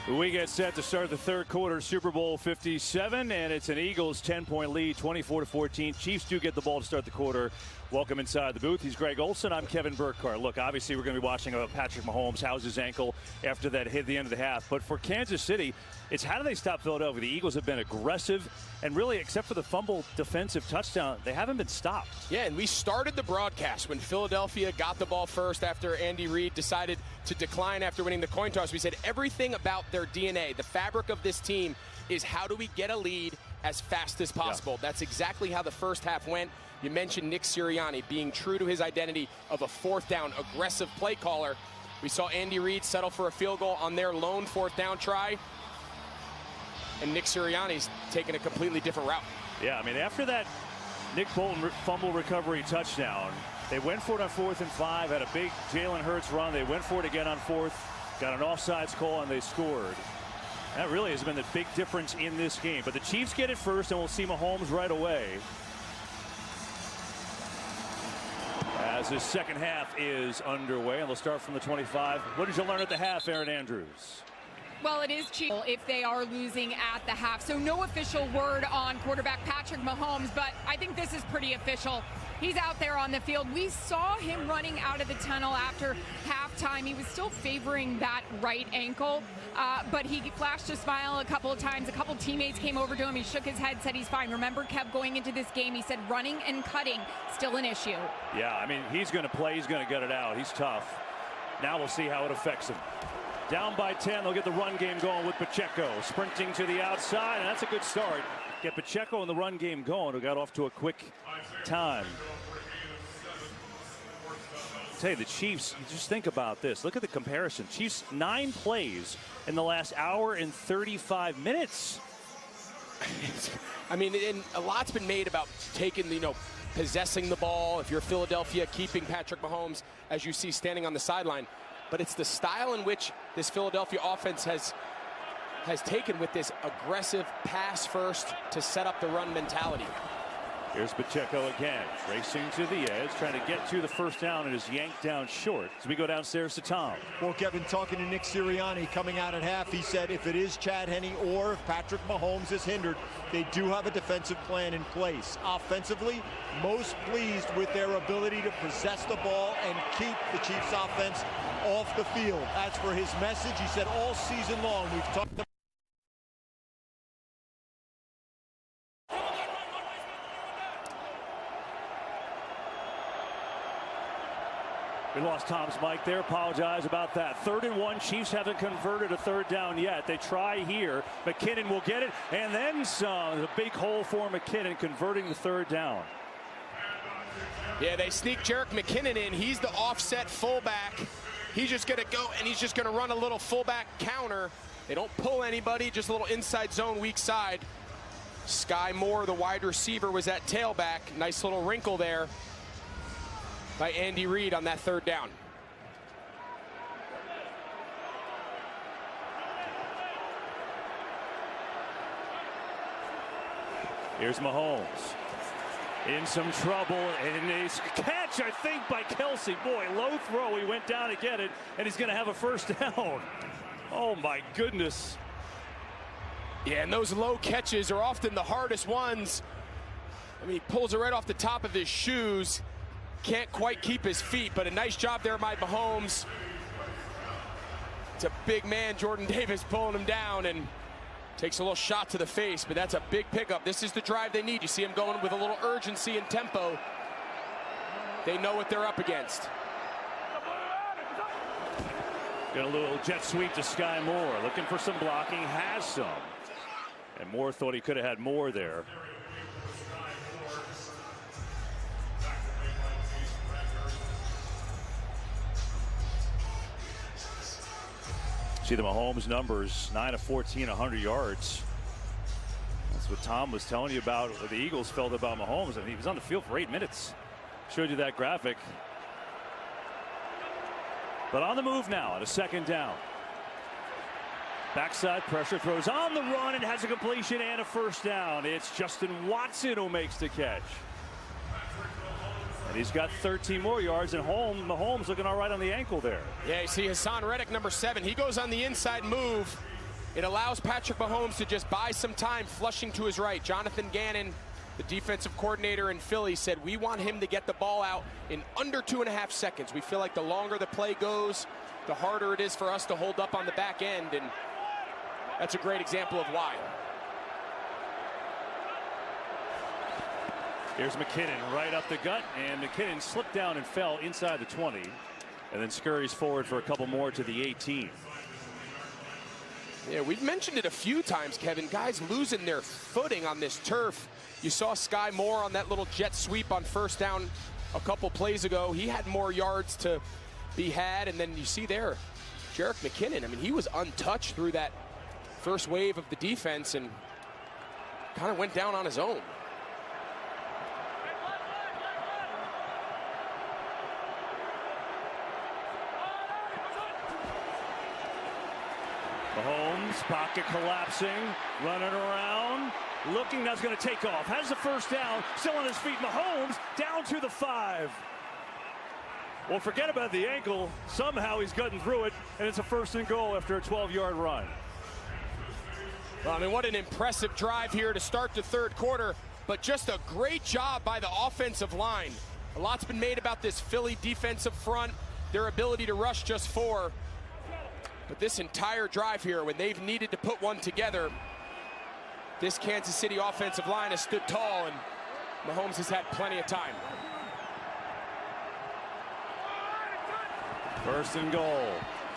We get set to start the third quarter, Super Bowl 57, and it's an Eagles 10-point lead, 24-14. Chiefs do get the ball to start the quarter. Welcome inside the booth. He's Greg Olson. I'm Kevin Burkhardt. Look, obviously we're going to be watching Patrick Mahomes. How's his ankle after that hit at the end of the half? But for Kansas City, it's how do they stop Philadelphia? The Eagles have been aggressive, and really, except for the fumble defensive touchdown, they haven't been stopped. Yeah, and we started the broadcast when Philadelphia got the ball first after Andy Reid decided to decline after winning the coin toss. We said everything about their DNA, the fabric of this team, is how do we get a lead as fast as possible. Yeah. That's exactly how the first half went. You mentioned Nick Sirianni being true to his identity of a fourth down aggressive play caller. We saw Andy Reid settle for a field goal on their lone fourth down try. And Nick Sirianni's taking a completely different route. Yeah, I mean, after that Nick Bolton fumble recovery touchdown, they went for it on 4th and 5, had a big Jalen Hurts run. They went for it again on 4th, got an offsides call, and they scored. That really has been the big difference in this game. But the Chiefs get it first, and we'll see Mahomes right away. As this second half is underway, and they'll start from the 25. What did you learn at the half, Aaron Andrews? Well, it is cheap if they are losing at the half. So no official word on quarterback Patrick Mahomes, but I think this is pretty official. He's out there on the field. We saw him running out of the tunnel after halftime. He was still favoring that right ankle, but he flashed a smile a couple of times. A couple teammates came over to him. He shook his head, said he's fine. Remember, Kev, going into this game, he said running and cutting, still an issue. Yeah, I mean, he's going to play. He's going to get it out. He's tough. Now we'll see how it affects him. Down by 10, they'll get the run game going with Pacheco. Sprinting to the outside, and that's a good start. Get Pacheco in the run game going, who got off to a quick time. I'll tell you, the Chiefs, just think about this. Look at the comparison. Chiefs, 9 plays in the last hour and 35 minutes. I mean, and a lot's been made about taking, possessing the ball. If you're Philadelphia, keeping Patrick Mahomes, as you see standing on the sideline. But it's the style in which this Philadelphia offense has taken with this aggressive pass first to set up the run mentality. Here's Pacheco again, racing to the edge, trying to get to the first down, and is yanked down short. So we go downstairs to Tom. Well, Kevin, talking to Nick Sirianni coming out at half, he said if it is Chad Henne or if Patrick Mahomes is hindered, they do have a defensive plan in place. Offensively, most pleased with their ability to possess the ball and keep the Chiefs offense off the field. As for his message, he said all season long we've talked about we lost Tom's mic there. Apologize about that. 3rd and 1. Chiefs haven't converted a third down yet. They try here. McKinnon will get it, and then some. A big hole for McKinnon, converting the third down. Yeah, they sneak Jerick McKinnon in. He's the offset fullback. He's just going to go, and he's just going to run a little fullback counter. They don't pull anybody, just a little inside zone, weak side. Sky Moore, the wide receiver, was at tailback. Nice little wrinkle there by Andy Reid on that third down. Here's Mahomes. In some trouble, and a catch, I think, by Kelsey. Boy, low throw. He went down to get it, and he's going to have a first down. Oh, my goodness. Yeah, and those low catches are often the hardest ones. I mean, he pulls it right off the top of his shoes. Can't quite keep his feet, but a nice job there by Mahomes. It's a big man, Jordan Davis, pulling him down, and takes a little shot to the face, but that's a big pickup. This is the drive they need. You see him going with a little urgency and tempo. They know what they're up against. Got a little jet sweep to Sky Moore, looking for some blocking, has some. And Moore thought he could have had more there. See the Mahomes numbers, 9 of 14, 100 yards. That's what Tom was telling you about what the Eagles felt about Mahomes. And he was on the field for 8 minutes. Showed you that graphic. But on the move now at a second down. Backside pressure, throws on the run and has a completion and a first down. It's Justin Watson who makes the catch. And he's got 13 more yards, and Mahomes looking all right on the ankle there. Yeah, you see Hassan Reddick, number 7. He goes on the inside move. It allows Patrick Mahomes to just buy some time flushing to his right. Jonathan Gannon, the defensive coordinator in Philly, said we want him to get the ball out in under 2.5 seconds. We feel like the longer the play goes, the harder it is for us to hold up on the back end, and that's a great example of why. Here's McKinnon right up the gut, and McKinnon slipped down and fell inside the 20, and then scurries forward for a couple more to the 18. Yeah, we've mentioned it a few times, Kevin. Guys losing their footing on this turf. You saw Sky Moore on that little jet sweep on first down a couple plays ago. He had more yards to be had, and then you see there, Jerick McKinnon. I mean, he was untouched through that first wave of the defense and kind of went down on his own. Mahomes, pocket collapsing, running around, looking, that's going to take off. Has the first down, still on his feet. Mahomes down to the 5. Well, forget about the ankle. Somehow he's gotten through it, and it's a 1st and goal after a 12-yard run. Well, I mean, what an impressive drive here to start the third quarter, but just a great job by the offensive line. A lot's been made about this Philly defensive front, their ability to rush just 4. But this entire drive here, when they've needed to put one together, this Kansas City offensive line has stood tall, and Mahomes has had plenty of time. 1st and goal.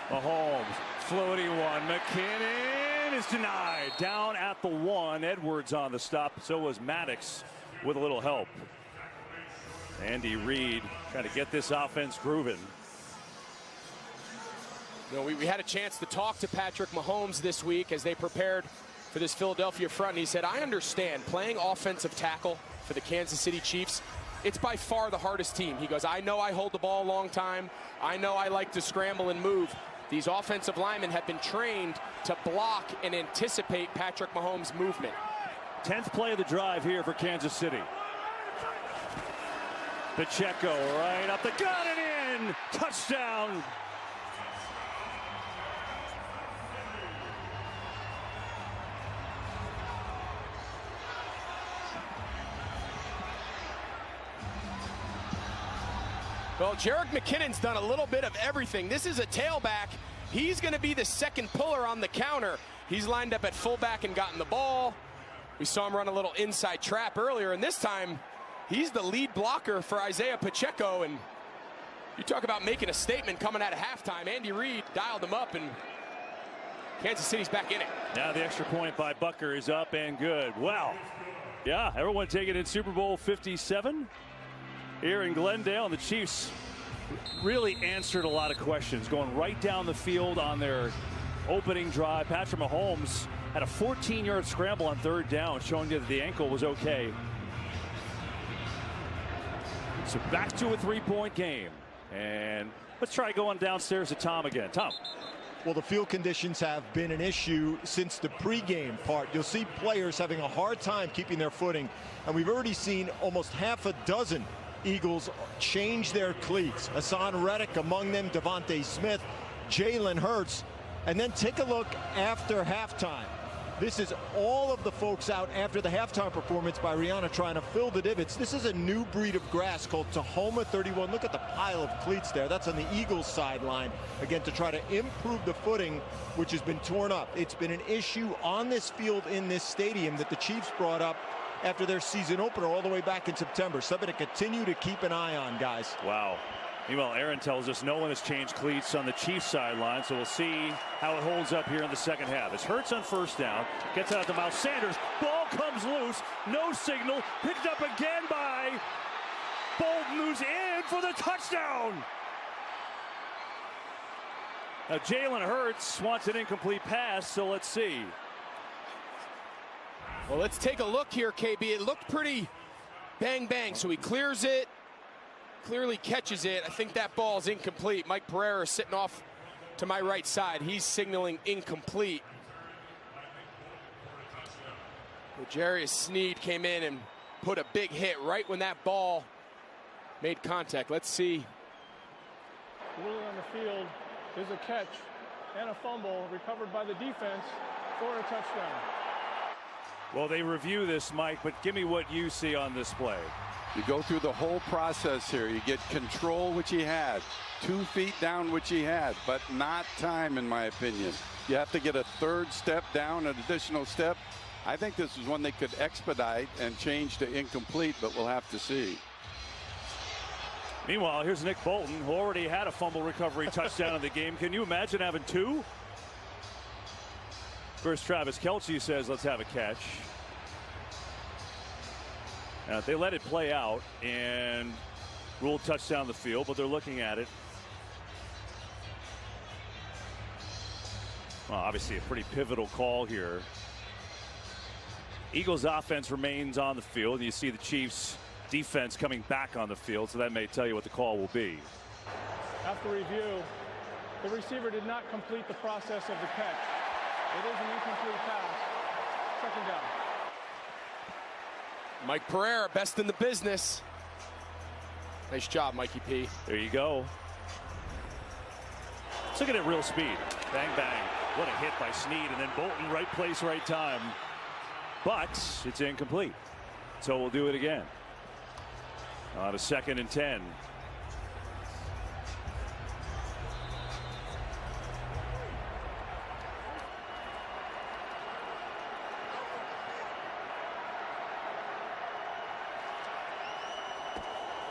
Mahomes, floaty one. McKinnon is denied. Down at the 1. Edwards on the stop. So was Maddox with a little help. Andy Reid trying to get this offense grooving. You know, we had a chance to talk to Patrick Mahomes this week as they prepared for this Philadelphia front, and he said, I understand playing offensive tackle for the Kansas City Chiefs, it's by far the hardest team. He goes, I know I hold the ball a long time. I know I like to scramble and move. These offensive linemen have been trained to block and anticipate Patrick Mahomes' movement. 10th play of the drive here for Kansas City. Pacheco right up the gut and in. Touchdown. Well, Jerick McKinnon's done a little bit of everything. This is a tailback. He's going to be the second puller on the counter. He's lined up at fullback and gotten the ball. We saw him run a little inside trap earlier, and this time he's the lead blocker for Isaiah Pacheco. And you talk about making a statement coming out of halftime. Andy Reid dialed him up, and Kansas City's back in it. Now the extra point by Bucker is up and good. Wow. Yeah, everyone taking in Super Bowl 57. Here in Glendale, and the Chiefs really answered a lot of questions, going right down the field on their opening drive. Patrick Mahomes had a 14-yard scramble on 3rd down, showing that the ankle was okay. So back to a 3-point game, and let's try going downstairs to Tom again. Tom. Well, the field conditions have been an issue since the pregame part. You'll see players having a hard time keeping their footing, and we've already seen almost half a dozen Eagles change their cleats. Hassan Reddick among them, Devontae Smith, Jalen Hurts. And then take a look after halftime. This is all of the folks out after the halftime performance by Rihanna trying to fill the divots. This is a new breed of grass called Tahoma 31. Look at the pile of cleats there. That's on the Eagles sideline, again, to try to improve the footing, which has been torn up. It's been an issue on this field in this stadium that the Chiefs brought up after their season opener all the way back in September. Something to continue to keep an eye on, guys. Wow. Meanwhile, Aaron tells us no one has changed cleats on the Chiefs sideline, so we'll see how it holds up here in the second half. As Hurts on 1st down, gets out to Miles Sanders, ball comes loose, no signal, picked up again by Bolton, who's in for the touchdown. Now Jalen Hurts wants an incomplete pass, so let's see. Well, let's take a look here, KB. It looked pretty bang, so he clears it, clearly catches it. I think that ball is incomplete. Mike Pereira is sitting off to my right side. He's signaling incomplete. Jarius Sneed came in and put a big hit right when that ball made contact. Let's see. Ruling on the field is a catch and a fumble recovered by the defense for a touchdown. Well, they review this, Mike, but give me what you see on this play. You go through the whole process here. You get control, which he had, 2 feet down, which he had, but not time, in my opinion. You have to get a third step down, an additional step. I think this is one they could expedite and change to incomplete, but we'll have to see. Meanwhile, here's Nick Bolton, who already had a fumble recovery touchdown in the game. Can you imagine having 2? First, Travis Kelce says, let's have a catch. Now, they let it play out and ruled touchdown the field, but they're looking at it. Well, obviously a pretty pivotal call here. Eagles offense remains on the field. You see the Chiefs defense coming back on the field, so that may tell you what the call will be. After review, the receiver did not complete the process of the catch. It is an incomplete pass. Second down. Mike Pereira, best in the business. Nice job, Mikey P. There you go. Let's look at it real speed. Bang, bang. What a hit by Snead, and then Bolton, right place, right time. But it's incomplete. So we'll do it again. On a 2nd and 10.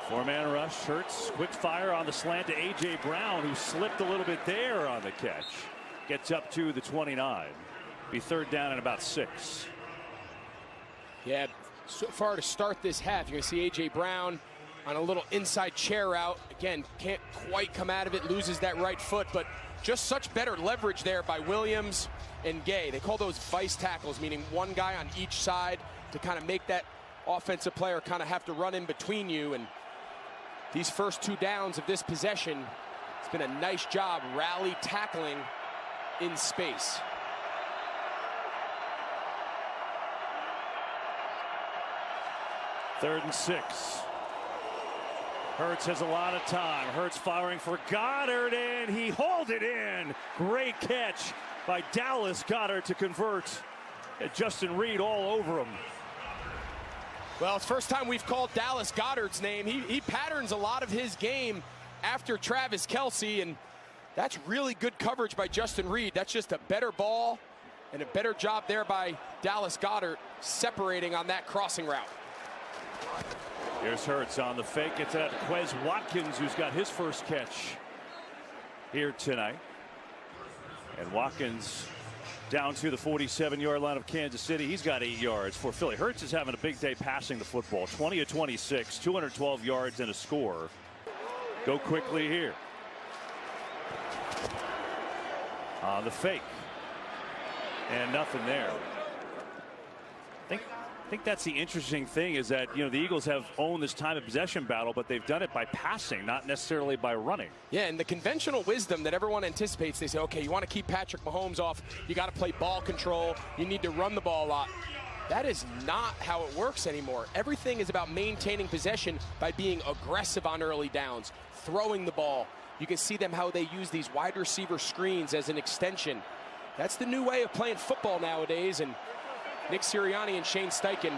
Four-man rush. Hurts. Quick fire on the slant to A.J. Brown, who slipped a little bit there on the catch. Gets up to the 29. Be 3rd down and about 6. Yeah, so far to start this half, you're going to see A.J. Brown on a little inside chair route. Again, can't quite come out of it, loses that right foot, but just such better leverage there by Williams and Gay. They call those vice tackles, meaning one guy on each side to kind of make that offensive player kind of have to run in between you. And these first 2 downs of this possession, it's been a nice job rally tackling in space. Third and 6. Hurts has a lot of time. Hurts firing for Goddard, and he hauled it in. Great catch by Dallas Goedert to convert. Justin Reed all over him. Well, it's the first time we've called Dallas Goedert's name. He patterns a lot of his game after Travis Kelce, and that's really good coverage by Justin Reed. That's just a better ball and a better job there by Dallas Goedert separating on that crossing route. Here's Hurts on the fake. It's at Quez Watkins, who's got his first catch here tonight. And Watkins down to the 47-yard line of Kansas City. He's got 8 yards for Philly. Hurts is having a big day passing the football. 20 of 26, 212 yards and a score. Go quickly here. On the fake. And nothing there. I think that's the interesting thing, is that, you know, the Eagles have owned this time of possession battle, but they've done it by passing, not necessarily by running. Yeah, and the conventional wisdom that everyone anticipates, they say, okay, you want to keep Patrick Mahomes off, you got to play ball control, you need to run the ball a lot. That is not how it works anymore. Everything is about maintaining possession by being aggressive on early downs, throwing the ball. You can see them how they use these wide receiver screens as an extension. That's the new way of playing football nowadays, and Nick Sirianni and Shane Steichen,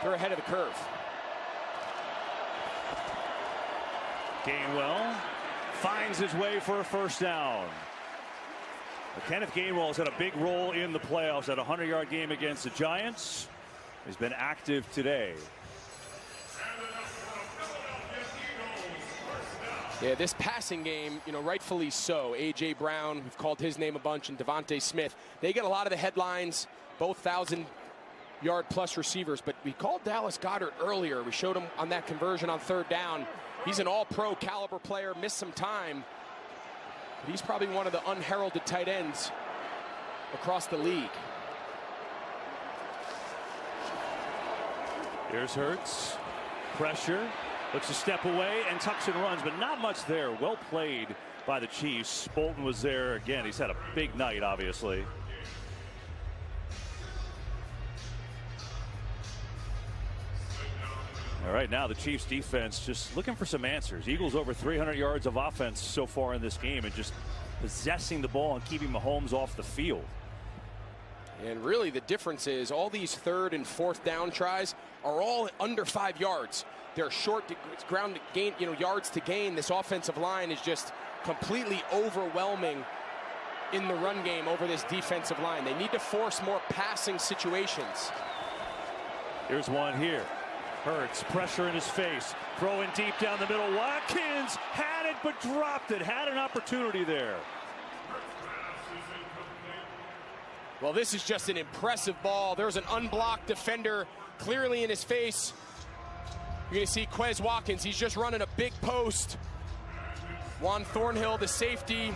they're ahead of the curve. Gainwell finds his way for a first down. Kenneth Gainwell has had a big role in the playoffs at a 100-yard game against the Giants. He's been active today. Yeah, this passing game, you know, rightfully so. A.J. Brown, we've called his name a bunch, and Devontae Smith. They get a lot of the headlines, both 1,000-yard-plus receivers. But we called Dallas Goedert earlier. We showed him on that conversion on 3rd down. He's an all-pro caliber player, missed some time. But he's probably one of the unheralded tight ends across the league. Here's Hurts. Pressure. Looks a step away and tucks and runs, but not much there. Well played by the Chiefs. Bolton was there again. He's had a big night, obviously. All right, now the Chiefs defense just looking for some answers. Eagles over 300 yards of offense so far in this game, and just possessing the ball and keeping Mahomes off the field. And really the difference is all these 3rd and 4th down tries are all under 5 yards. They're short ground to gain, yards to gain. This offensive line is just completely overwhelming in the run game over this defensive line. They need to force more passing situations. Here's one here. Hurts, pressure in his face, throwing deep down the middle. Watkins had it but dropped it. Had an opportunity there. Well, this is just an impressive ball. There's an unblocked defender clearly in his face. You're going to see Quez Watkins. He's just running a big post. Juan Thornhill, the safety.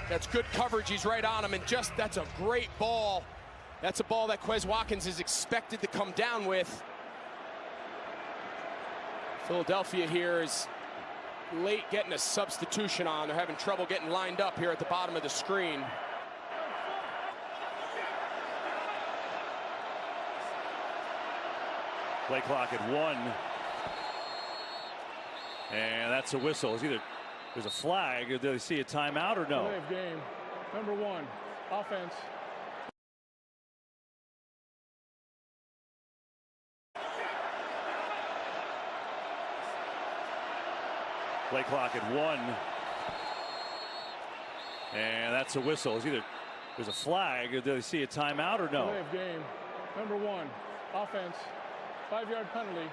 That's good coverage. He's right on him. And that's a great ball. That's a ball that Quez Watkins is expected to come down with. Philadelphia here is late getting a substitution on. They're having trouble getting lined up here at the bottom of the screen. Play clock at 1. And that's a whistle. There's a flag. Do they see a timeout or no? Delay of game. Number 1, offense. Play clock at 1. And that's a whistle. There's a flag. Do they see a timeout or no? Delay of game. Number 1, offense. 5-yard penalty.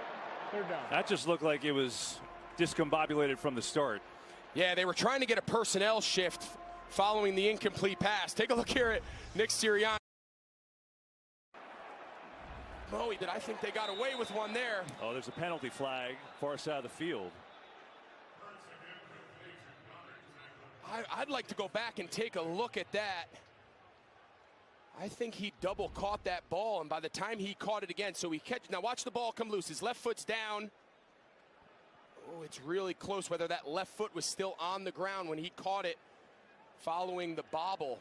3rd down. That just looked like it was discombobulated from the start. Yeah, they were trying to get a personnel shift following the incomplete pass. Take a look here at Nick Sirianni. Bowie, I think they got away with one there. Oh, there's a penalty flag, far side of the field. I'd like to go back and take a look at that. I think he double caught that ball, and by the time he caught it again, so he now watch the ball come loose. His left foot's down. Oh, it's really close whether that left foot was still on the ground when he caught it following the bobble.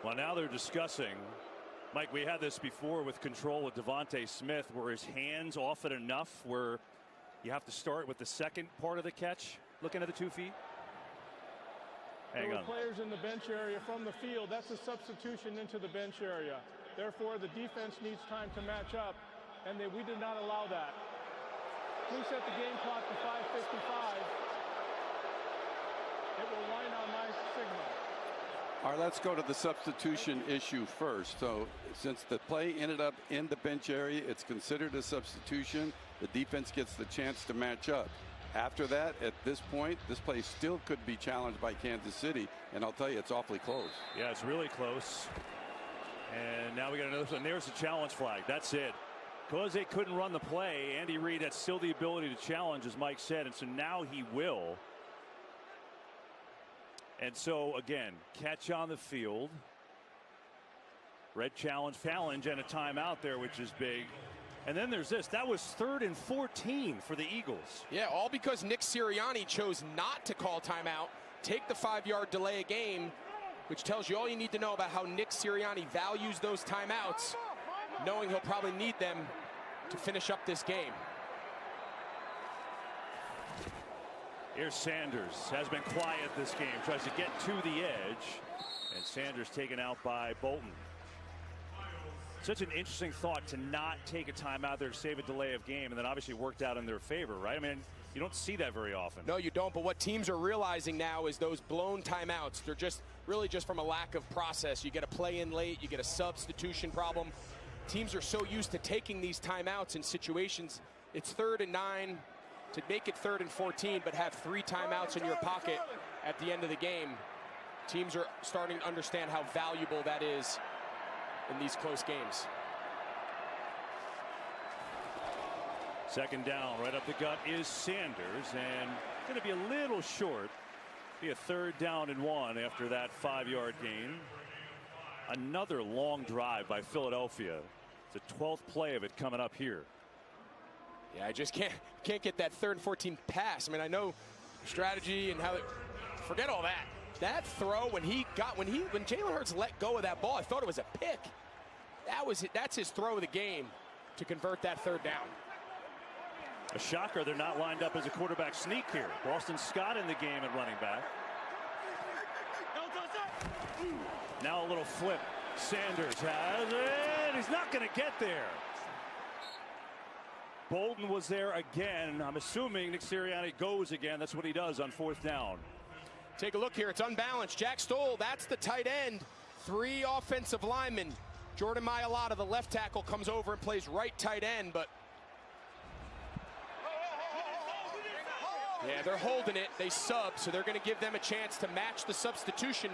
Well, now they're discussing. Mike, we had this before with control with Devontae Smith, where his hands off it enough where you have to start with the second part of the catch, looking at the 2 feet. Hang There on. were players in the bench area from the field. That's a substitution into the bench area. Therefore, the defense needs time to match up, and we did not allow that. Please set the game clock to 5:55. It will wind on my signal. All right, let's go to the substitution issue first. So since the play ended up in the bench area, it's considered a substitution. The defense gets the chance to match up. After that, at this point, this play still could be challenged by Kansas City, and I'll tell you, it's awfully close. Yeah, it's really close. And now we got another one. There's the challenge flag. That's it. Because they couldn't run the play, Andy Reid had still the ability to challenge, as Mike said, and so now he will. And so, again, catch on the field. Red challenge, and a timeout there, which is big. And then there's this. That was 3rd and 14 for the Eagles. Yeah, all because Nick Sirianni chose not to call timeout, take the 5-yard delay of game, which tells you all you need to know about how Nick Sirianni values those timeouts, knowing he'll probably need them to finish up this game. Here's Sanders. Has been quiet this game. Tries to get to the edge. And Sanders taken out by Bolton. Such an interesting thought to not take a timeout there to save a delay of game, and then obviously worked out in their favor, right? I mean, you don't see that very often. No, you don't. But what teams are realizing now is those blown timeouts, they're just really just from a lack of process. You get a play in late, you get a substitution problem. Teams are so used to taking these timeouts in situations. It's 3rd and 9. To make it 3rd and 14, but have 3 timeouts in your pocket at the end of the game. Teams are starting to understand how valuable that is in these close games. 2nd down, right up the gut is Sanders, and going to be a little short. Be a 3rd down and 1 after that 5-yard gain. Another long drive by Philadelphia. It's the 12th play of it coming up here. Yeah, I just can't get that 3rd and 14 pass. I mean, I know strategy and how forget all that. That throw when Jalen Hurts let go of that ball, I thought it was a pick. That's his throw of the game. to convert that third down. A shocker, they're not lined up as a quarterback sneak here. Boston Scott in the game at running back. Now a little flip. Sanders has it. He's not going to get there. Bolden was there again. I'm assuming Nick Sirianni goes again. That's what he does on fourth down. Take a look here. It's unbalanced. Jack Stoll, that's the tight end. 3 offensive linemen. Jordan Mailata, the left tackle, comes over and plays right tight end, but yeah, they're holding it. They sub, so they're going to give them a chance to match the substitution.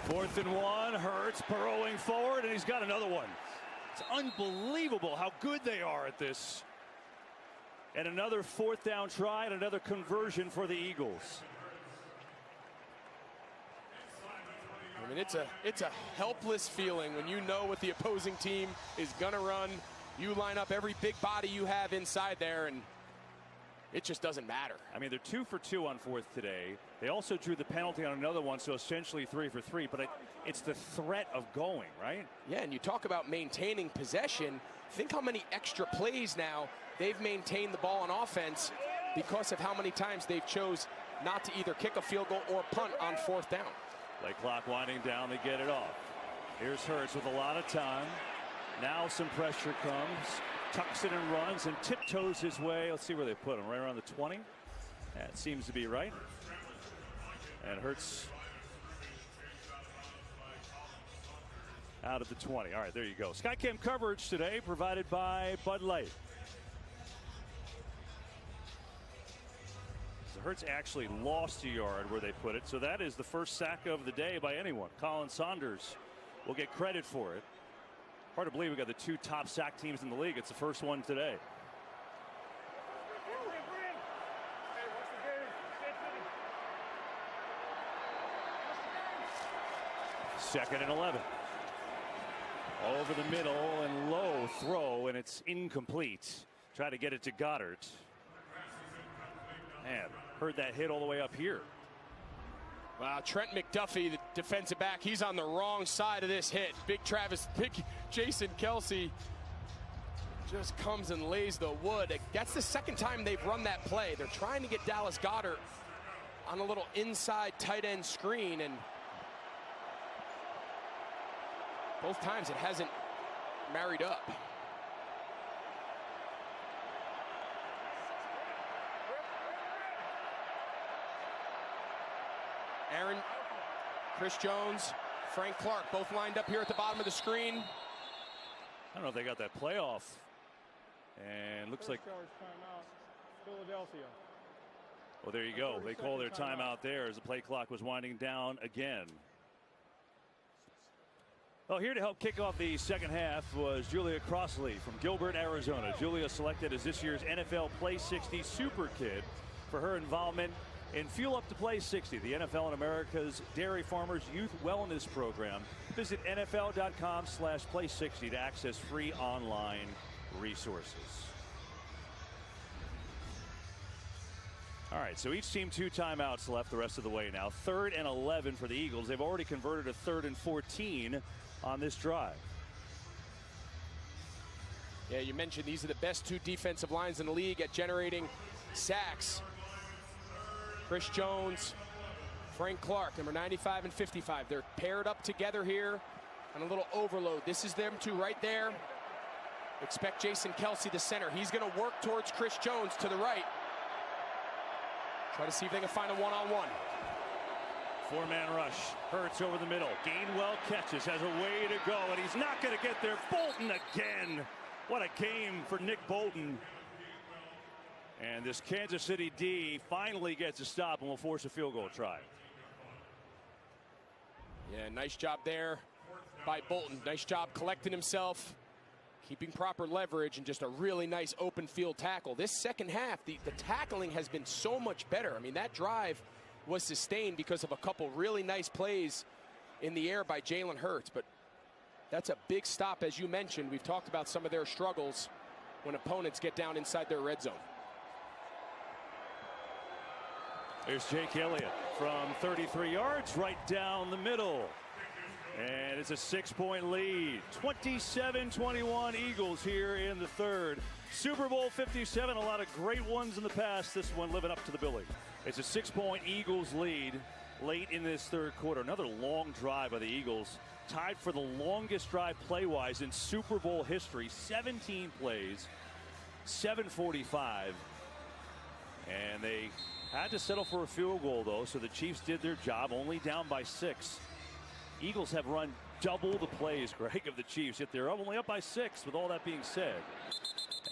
4th and 1. Hurts burrowing forward, and he's got another one. It's unbelievable how good they are at this. And another 4th down try and another conversion for the Eagles. I mean, it's a helpless feeling when you know what the opposing team is going to run. You line up every big body you have inside there, and it just doesn't matter. I mean, they're 2 for 2 on 4th today. They also drew the penalty on another one, so essentially 3 for 3. But it's the threat of going, right? Yeah, and you talk about maintaining possession. Think how many extra plays now they've maintained the ball on offense because of how many times they've chose not to either kick a field goal or punt on 4th down. Play clock winding down, they get it off. Here's Hurts with a lot of time. Now some pressure comes. Tucks it and runs and tiptoes his way. Let's see where they put him. Right around the 20. That seems to be right. And Hurts out of the 20. All right, there you go. Skycam coverage today provided by Bud Light. So Hurts actually lost a yard where they put it. So that is the first sack of the day by anyone. Colin Saunders will get credit for it. Hard to believe we got the 2 top sack teams in the league. It's the first one today. Second and 11. Over the middle and low throw, and it's incomplete. Try to get it to Goddard. Man, heard that hit all the way up here. Wow, Trent McDuffie, the defensive back, he's on the wrong side of this hit. Big Jason Kelce just comes and lays the wood. That's the second time they've run that play. They're trying to get Dallas Goedert on a little inside tight end screen, and both times it hasn't married up. Aaron, Chris Jones, Frank Clark, both lined up here at the bottom of the screen. I don't know if they got that playoff. And looks like timeout, Philadelphia. Well, there you go. They call their timeout there as the play clock was winding down again. Well, here to help kick off the second half was Julia Crossley from Gilbert, Arizona. Julia selected as this year's NFL Play 60 Super Kid for her involvement in Fuel Up to Play 60, the NFL and America's Dairy Farmers Youth Wellness Program. Visit NFL.com/Play60 to access free online resources. All right, so each team 2 timeouts left the rest of the way now. 3rd and 11 for the Eagles. They've already converted a 3rd and 14 on this drive. Yeah, you mentioned these are the best 2 defensive lines in the league at generating sacks. Chris Jones, Frank Clark, number 95 and 55. They're paired up together here on a little overload. This is them 2 right there. Expect Jason Kelce, the center. He's going to work towards Chris Jones to the right. Try to see if they can find a one-on-one. 4-man rush. Hurts over the middle. Gainwell catches, has a way to go, and he's not going to get there. Bolden again. What a game for Nick Bolden. And this Kansas City D finally gets a stop and will force a field goal try. Yeah, nice job there by Bolton. Nice job collecting himself, keeping proper leverage, and just a really nice open field tackle. This second half, the tackling has been so much better. I mean, that drive was sustained because of a couple really nice plays in the air by Jalen Hurts. But that's a big stop, as you mentioned. We've talked about some of their struggles when opponents get down inside their red zone. There's Jake Elliott from 33 yards right down the middle. And it's a 6-point lead. 27-21 Eagles here in the third. Super Bowl 57, a lot of great ones in the past. This one living up to the billing. It's a 6-point Eagles lead late in this third quarter. Another long drive by the Eagles. Tied for the longest drive play-wise in Super Bowl history. 17 plays, 7:45. And they had to settle for a field goal, though, so the Chiefs did their job, only down by 6. Eagles have run double the plays, Greg, of the Chiefs, yet they're only up by 6. With all that being said,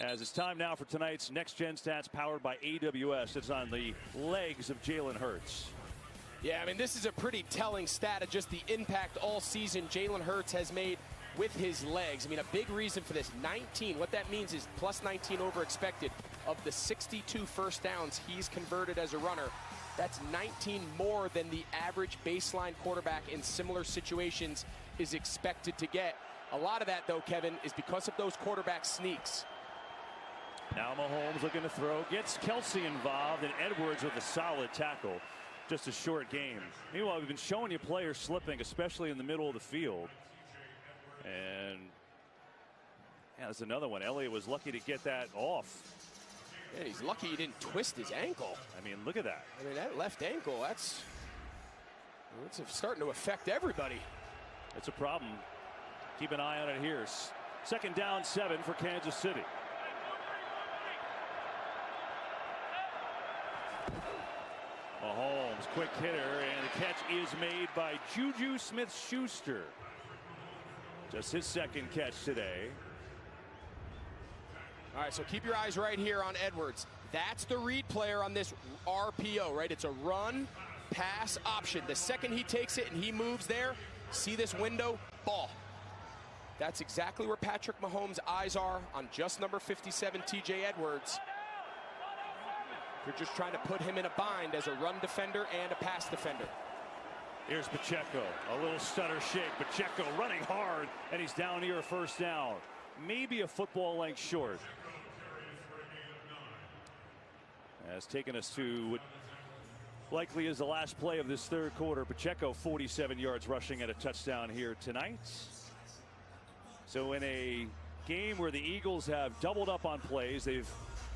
as it's time now for tonight's Next Gen Stats powered by AWS. It's on the legs of Jalen Hurts. Yeah, I mean, this is a pretty telling stat of just the impact all season Jalen Hurts has made with his legs. I mean, a big reason for this, 19. What that means is plus 19 over expected. Of the 62 first downs he's converted as a runner, that's 19 more than the average baseline quarterback in similar situations is expected to get. A lot of that, though, Kevin, is because of those quarterback sneaks. Now Mahomes looking to throw, gets Kelsey involved, and Edwards with a solid tackle. Just a short game. Meanwhile, we've been showing you players slipping, especially in the middle of the field. And yeah, there's another one. Elliott was lucky to get that off. Yeah, he's lucky he didn't twist his ankle. I mean, look at that. I mean, that left ankle, that's starting to affect everybody. It's a problem. Keep an eye on it here. Second down, 7 for Kansas City. Mahomes, quick hitter, and the catch is made by Juju Smith-Schuster. Just his second catch today. All right, so keep your eyes right here on Edwards. That's the read player on this RPO, right? It's a run, pass option. The second he takes it and he moves there, see this window, ball. That's exactly where Patrick Mahomes' eyes are on just number 57, TJ Edwards. They're just trying to put him in a bind as a run defender and a pass defender. Here's Pacheco, a little stutter shake. Pacheco running hard, and he's down near a first down. Maybe a football length short. Has taken us to what likely is the last play of this third quarter. Pacheco 47 yards rushing at a touchdown here tonight. So in a game where the Eagles have doubled up on plays, they've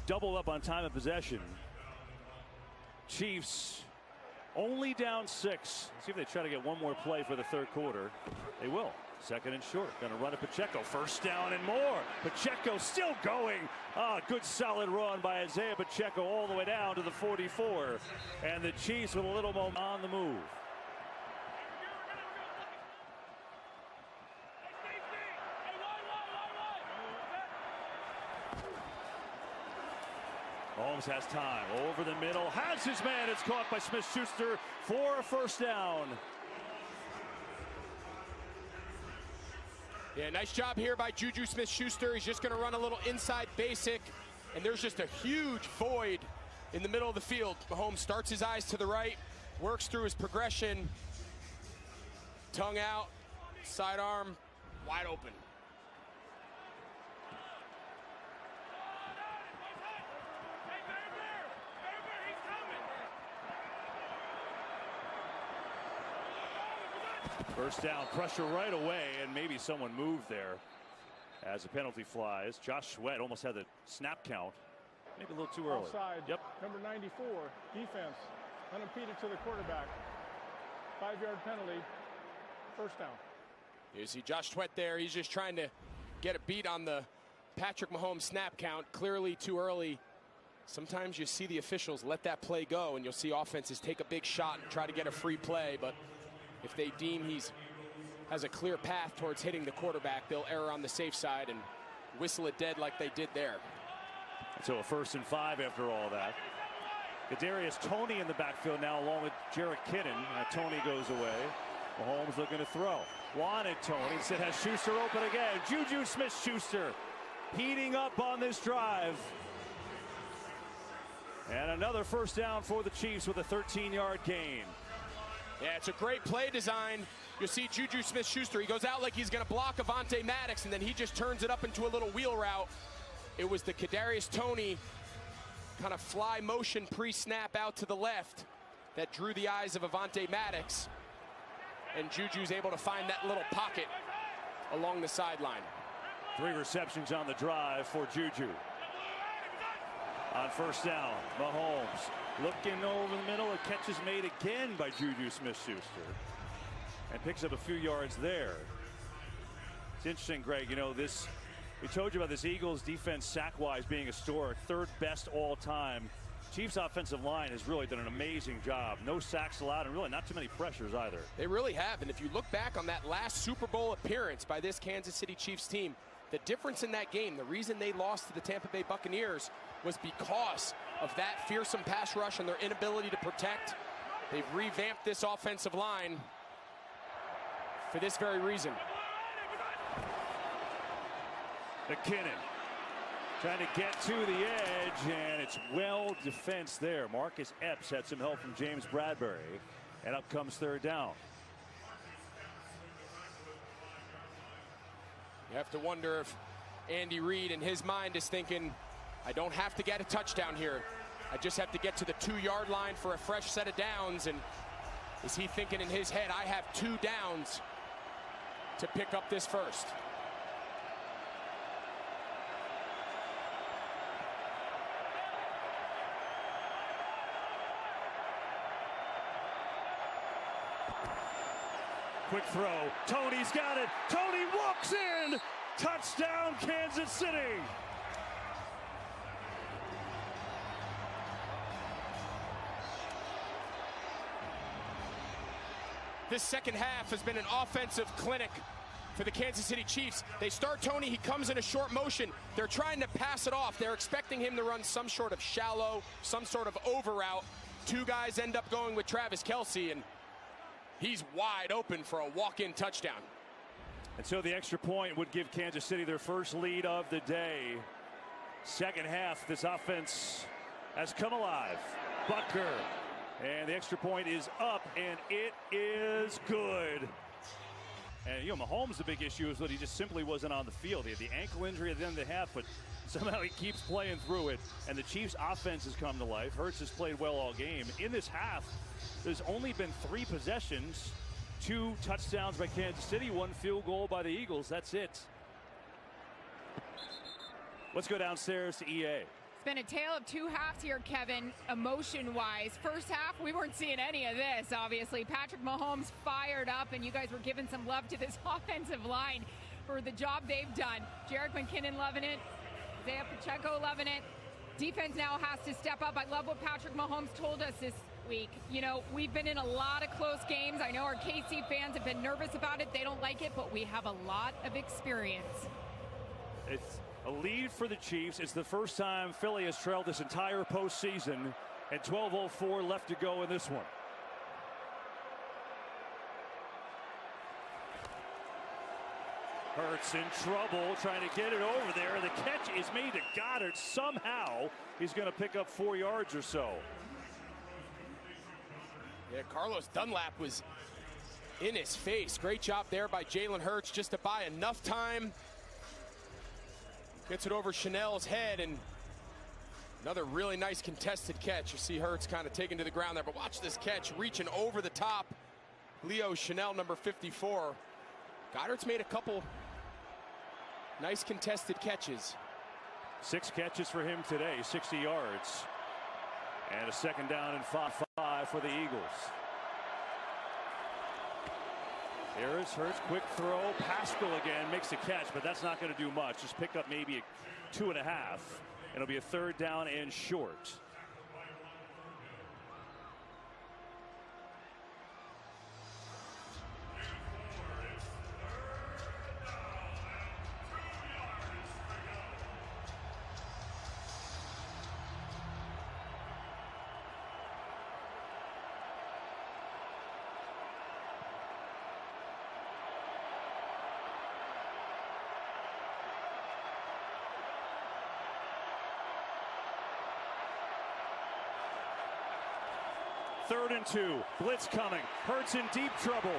doubled up on time of possession. Chiefs only down 6. See if they try to get one more play for the third quarter. They will. Second and short. Going to run to Pacheco. First down and more. Pacheco still going. Good solid run by Isaiah Pacheco all the way down to the 44. And the Chiefs with a little moment on the move. Mahomes has time. Over the middle. Has his man. It's caught by Smith-Schuster for a first down. Yeah, nice job here by Juju Smith-Schuster. He's just going to run a little inside basic, and there's just a huge void in the middle of the field. Mahomes starts his eyes to the right, works through his progression. Tongue out, sidearm, wide open. First down, pressure right away, and maybe someone moved there as the penalty flies. Josh Sweat almost had the snap count. Maybe a little too early. Offside. Yep. Number 94, defense, unimpeded to the quarterback. 5-yard penalty, first down. You see Josh Sweat there. He's just trying to get a beat on the Patrick Mahomes snap count. Clearly too early. Sometimes you see the officials let that play go, and you'll see offenses take a big shot and try to get a free play, but if they deem has a clear path towards hitting the quarterback, they'll err on the safe side and whistle it dead like they did there. So a 1st and 5 after all that. Kadarius Toney in the backfield now along with Jarrett Kitton. Toney goes away. Mahomes looking to throw. Wanted Toney. Instead has Schuster open again. Juju Smith-Schuster heating up on this drive. And another first down for the Chiefs with a 13-yard gain. Yeah, it's a great play design. You'll see Juju Smith-Schuster. He goes out like he's going to block Avonte Maddox, and then he just turns it up into a little wheel route. It was the Kadarius Toney kind of fly motion pre-snap out to the left that drew the eyes of Avonte Maddox. and Juju's able to find that little pocket along the sideline. 3 receptions on the drive for Juju. On first down, Mahomes looking over the middle. A catch is made again by Juju Smith-Schuster and picks up a few yards there. It's interesting, Greg, you know, we told you about this Eagles defense sack-wise being historic, 3rd best all time. Chiefs offensive line has really done an amazing job. No sacks allowed and really not too many pressures either. They really have. And if you look back on that last Super Bowl appearance by this Kansas City Chiefs team, the difference in that game, the reason they lost to the Tampa Bay Buccaneers was because of that fearsome pass rush and their inability to protect. They've revamped this offensive line for this very reason. McKinnon trying to get to the edge, and it's well defense there. Marcus Epps had some help from James Bradbury, and up comes 3rd down. You have to wonder if Andy Reid in his mind is thinking, I don't have to get a touchdown here. I just have to get to the 2-yard line for a fresh set of downs. And is he thinking in his head, I have 2 downs to pick up this first? Quick throw. Tony's got it. Tony walks in. Touchdown, Kansas City. This second half has been an offensive clinic for the Kansas City Chiefs. They start Tony. He comes in a short motion. They're trying to pass it off. They're expecting him to run some sort of shallow, some sort of over route. 2 guys end up going with Travis Kelce, and he's wide open for a walk-in touchdown. And so the extra point would give Kansas City their first lead of the day. Second half, this offense has come alive. Butker, and the extra point is up, and it is good. And, you know, Mahomes, the big issue is that he just simply wasn't on the field. He had the ankle injury at the end of the half, but somehow he keeps playing through it. And the Chiefs' offense has come to life. Hurts has played well all game. In this half, there's only been 3 possessions, 2 touchdowns by Kansas City, 1 field goal by the Eagles. That's it. Let's go downstairs to EA. It's been a tale of 2 halves here, Kevin, emotion-wise. First half, we weren't seeing any of this, obviously. Patrick Mahomes fired up, and you guys were giving some love to this offensive line for the job they've done. Jerick McKinnon loving it. Isaiah Pacheco loving it. Defense now has to step up. I love what Patrick Mahomes told us this week. You know, we've been in a lot of close games. I know our KC fans have been nervous about it. They don't like it, but we have a lot of experience. It's a lead for the Chiefs. It's the first time Philly has trailed this entire postseason, and 12:04 left to go in this one. Hurts in trouble trying to get it over there. The catch is made to Goddard. Somehow he's going to pick up 4 yards or so. Yeah, Carlos Dunlap was in his face. Great job there by Jalen Hurts just to buy enough time. Gets it over Chanel's head, and another really nice contested catch. You see Hurts kind of taken to the ground there, but watch this catch reaching over the top. Leo Chanel, number 54. Goddard's made a couple nice contested catches. 6 catches for him today, 60 yards. And a second down and 5 for the Eagles. Here is Hurts, quick throw. Pascal again makes the catch, but that's not going to do much. Just pick up maybe a 2.5. It'll be a 3rd down and short. Third and 2. Blitz coming. Hurts in deep trouble.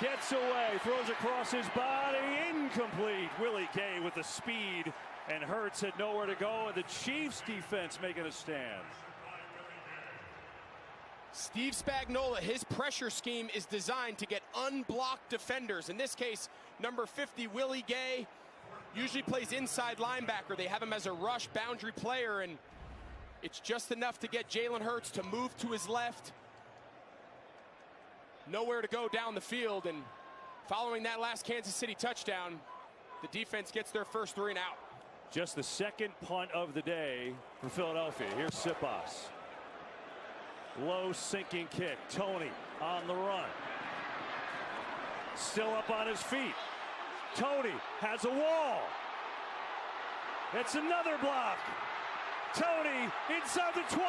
Gets away. Throws across his body. Incomplete. Willie Gay with the speed. And Hurts had nowhere to go. And the Chiefs defense making a stand. Steve Spagnuolo, his pressure scheme is designed to get unblocked defenders. In this case, number 50, Willie Gay, usually plays inside linebacker. They have him as a rush boundary player, and it's just enough to get Jalen Hurts to move to his left. Nowhere to go down the field, and following that last Kansas City touchdown, the defense gets their first 3 and out. Just the second punt of the day for Philadelphia. Here's Siposs. Low sinking kick. Tony on the run. Still up on his feet. Tony has a wall. It's another block. Tony inside the 20.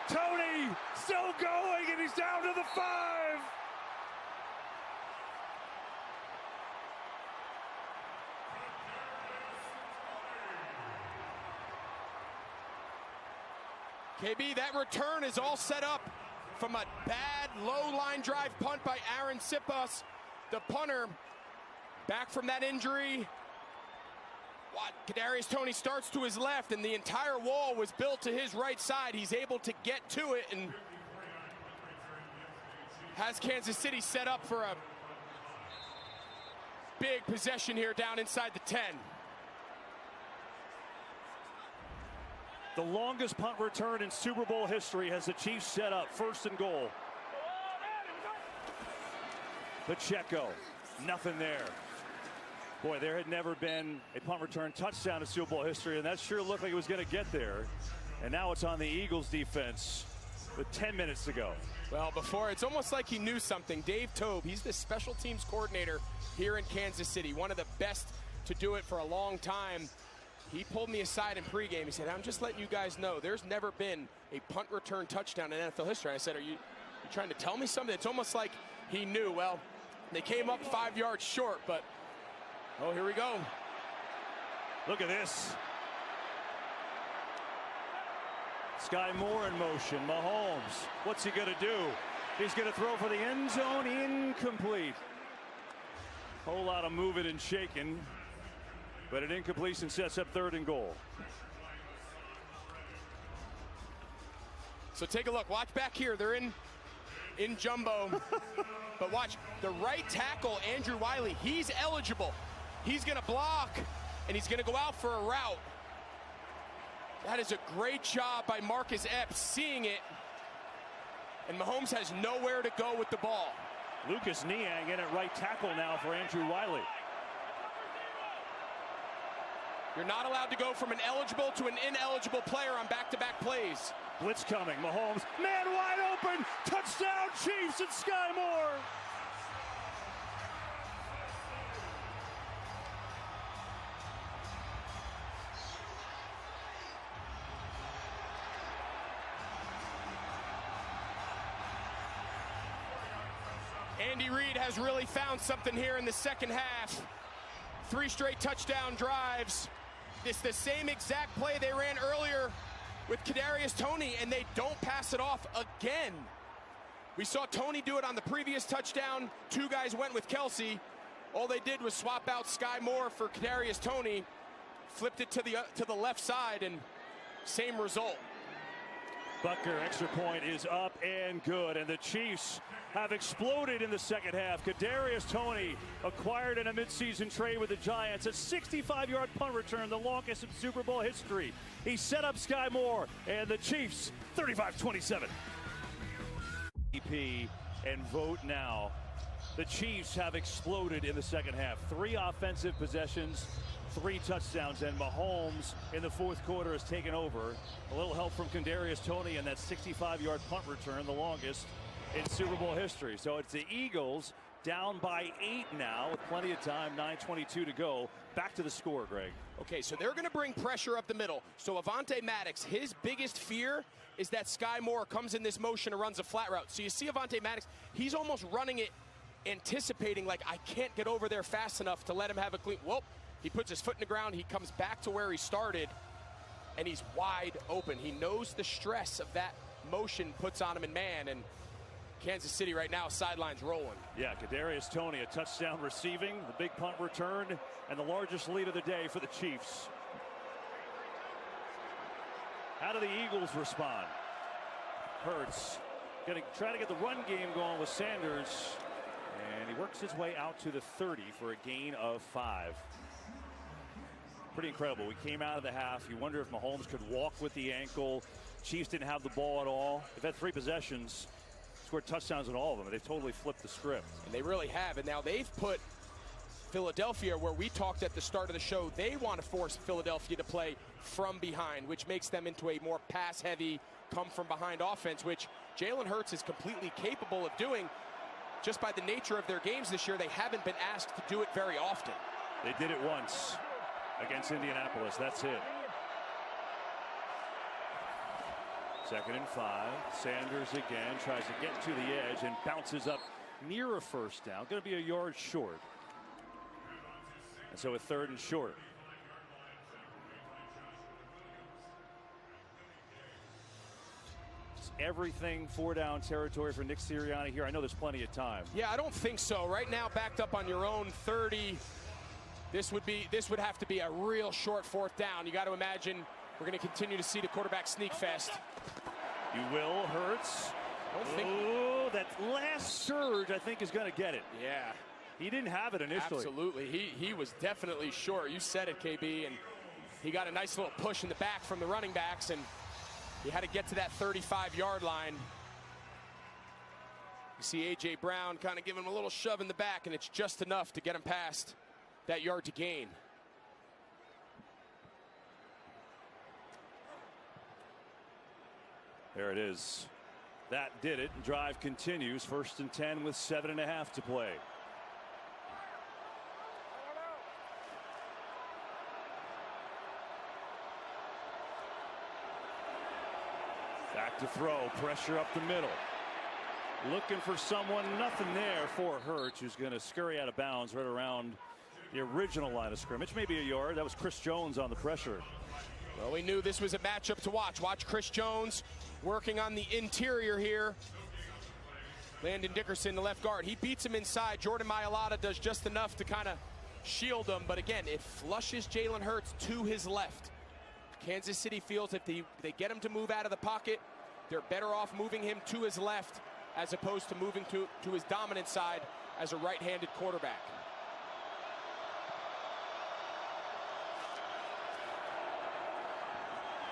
Tony still going, and he's down to the 5. KB, that return is all set up from a bad low line drive punt by Aaron Siposs, the punter, back from that injury. Kadarius Toney starts to his left, and the entire wall was built to his right side. He's able to get to it and has Kansas City set up for a big possession here down inside the 10. The longest punt return in Super Bowl history has the Chiefs set up 1st and goal. Pacheco, nothing there. Boy, there had never been a punt return touchdown in Super Bowl history, and that sure looked like it was going to get there. And now it's on the Eagles defense with 10 minutes to go. Well, before, it's almost like he knew something. Dave Tobe, he's the special teams coordinator here in Kansas City, one of the best to do it for a long time. He pulled me aside in pregame. He said, I'm just letting you guys know there's never been a punt return touchdown in NFL history. I said, are you trying to tell me something? It's almost like he knew. Well, they came up 5 yards short, but oh, here we go. Look at this. Sky Moore in motion. Mahomes, what's he going to do? He's going to throw for the end zone. Incomplete. Whole lot of moving and shaking, but an incompletion sets up 3rd and goal. So take a look. Watch back here. They're in jumbo. But watch, the right tackle, Andrew Wiley, he's eligible. He's going to block, and he's going to go out for a route. That is a great job by Marcus Epps seeing it. And Mahomes has nowhere to go with the ball. Lucas Niang in at right tackle now for Andrew Wiley. You're not allowed to go from an eligible to an ineligible player on back-to-back plays. Blitz coming. Mahomes, man wide open. Touchdown Chiefs at Sky Moore. Andy Reid has really found something here in the second half. 3 straight touchdown drives. It's the same exact play they ran earlier with Kadarius Toney, and they don't pass it off again. We saw Toney do it on the previous touchdown. 2 guys went with Kelsey. All they did was swap out Sky Moore for Kadarius Toney, flipped it to the left side, and same result. Butker, extra point is up and good, and the Chiefs have exploded in the second half. Kadarius Toney acquired in a midseason trade with the Giants, a 65-yard punt return, the longest in Super Bowl history. He set up Sky Moore, and the Chiefs 35-27. EP and vote now. The Chiefs have exploded in the second half. 3 offensive possessions, 3 touchdowns, and Mahomes in the fourth quarter has taken over. A little help from Kadarius Toney and that 65-yard punt return, the longest in Super Bowl history. So it's the Eagles down by 8 now with plenty of time, 9:22 to go. Back to the score, Greg. Okay, so they're going to bring pressure up the middle. So Avonte Maddox, his biggest fear is that Sky Moore comes in this motion and runs a flat route. So you see Avonte Maddox, he's almost running it, anticipating like, I can't get over there fast enough to let him have a clean. Whoop, he puts his foot in the ground, he comes back to where he started, and he's wide open. He knows the stress of that motion puts on him in man, and Kansas City right now, sidelines rolling. Yeah, Kadarius Toney, a touchdown receiving, the big punt return, and the largest lead of the day for the Chiefs. How do the Eagles respond? Hurts Going to try to get the run game going with Sanders. And he works his way out to the 30 for a gain of 5. Pretty incredible. We came out of the half. You wonder if Mahomes could walk with the ankle. Chiefs didn't have the ball at all. They've had 3 possessions, scored touchdowns in all of them. They've totally flipped the script. And they really have. And now they've put Philadelphia, where we talked at the start of the show, they want to force Philadelphia to play from behind, which makes them into a more pass-heavy, come-from-behind offense, which Jalen Hurts is completely capable of doing. Just by the nature of their games this year, they haven't been asked to do it very often. They did it once against Indianapolis. That's it. 2nd and 5. Sanders again tries to get to the edge and bounces up near a first down. Going to be a yard short. And so a 3rd and short. Just everything 4-down territory for Nick Sirianni here. I know there's plenty of time. Yeah, I don't think so. Right now, backed up on your own 30. This would have to be a real short 4th down. You got to imagine we're going to continue to see the quarterback sneak fest. You will. Hurts. Oh, that last surge, I think, is going to get it. Yeah. He didn't have it initially. Absolutely. He was definitely short. You said it, KB. And he got a nice little push in the back from the running backs, and he had to get to that 35-yard line. You see A.J. Brown kind of giving him a little shove in the back, and it's just enough to get him past that yard to gain. There it is. That did it. Drive continues. 1st and 10 with 7.5 to play. Back to throw. Pressure up the middle. Looking for someone. Nothing there for Hurts, who's going to scurry out of bounds right around the original line of scrimmage. Maybe a yard. That was Chris Jones on the pressure. Well, we knew this was a matchup to watch. Watch Chris Jones working on the interior here. Landon Dickerson, the left guard. He beats him inside. Jordan Mailata does just enough to kind of shield him. But again, it flushes Jalen Hurts to his left. Kansas City feels if they get him to move out of the pocket, they're better off moving him to his left as opposed to moving to his dominant side as a right-handed quarterback.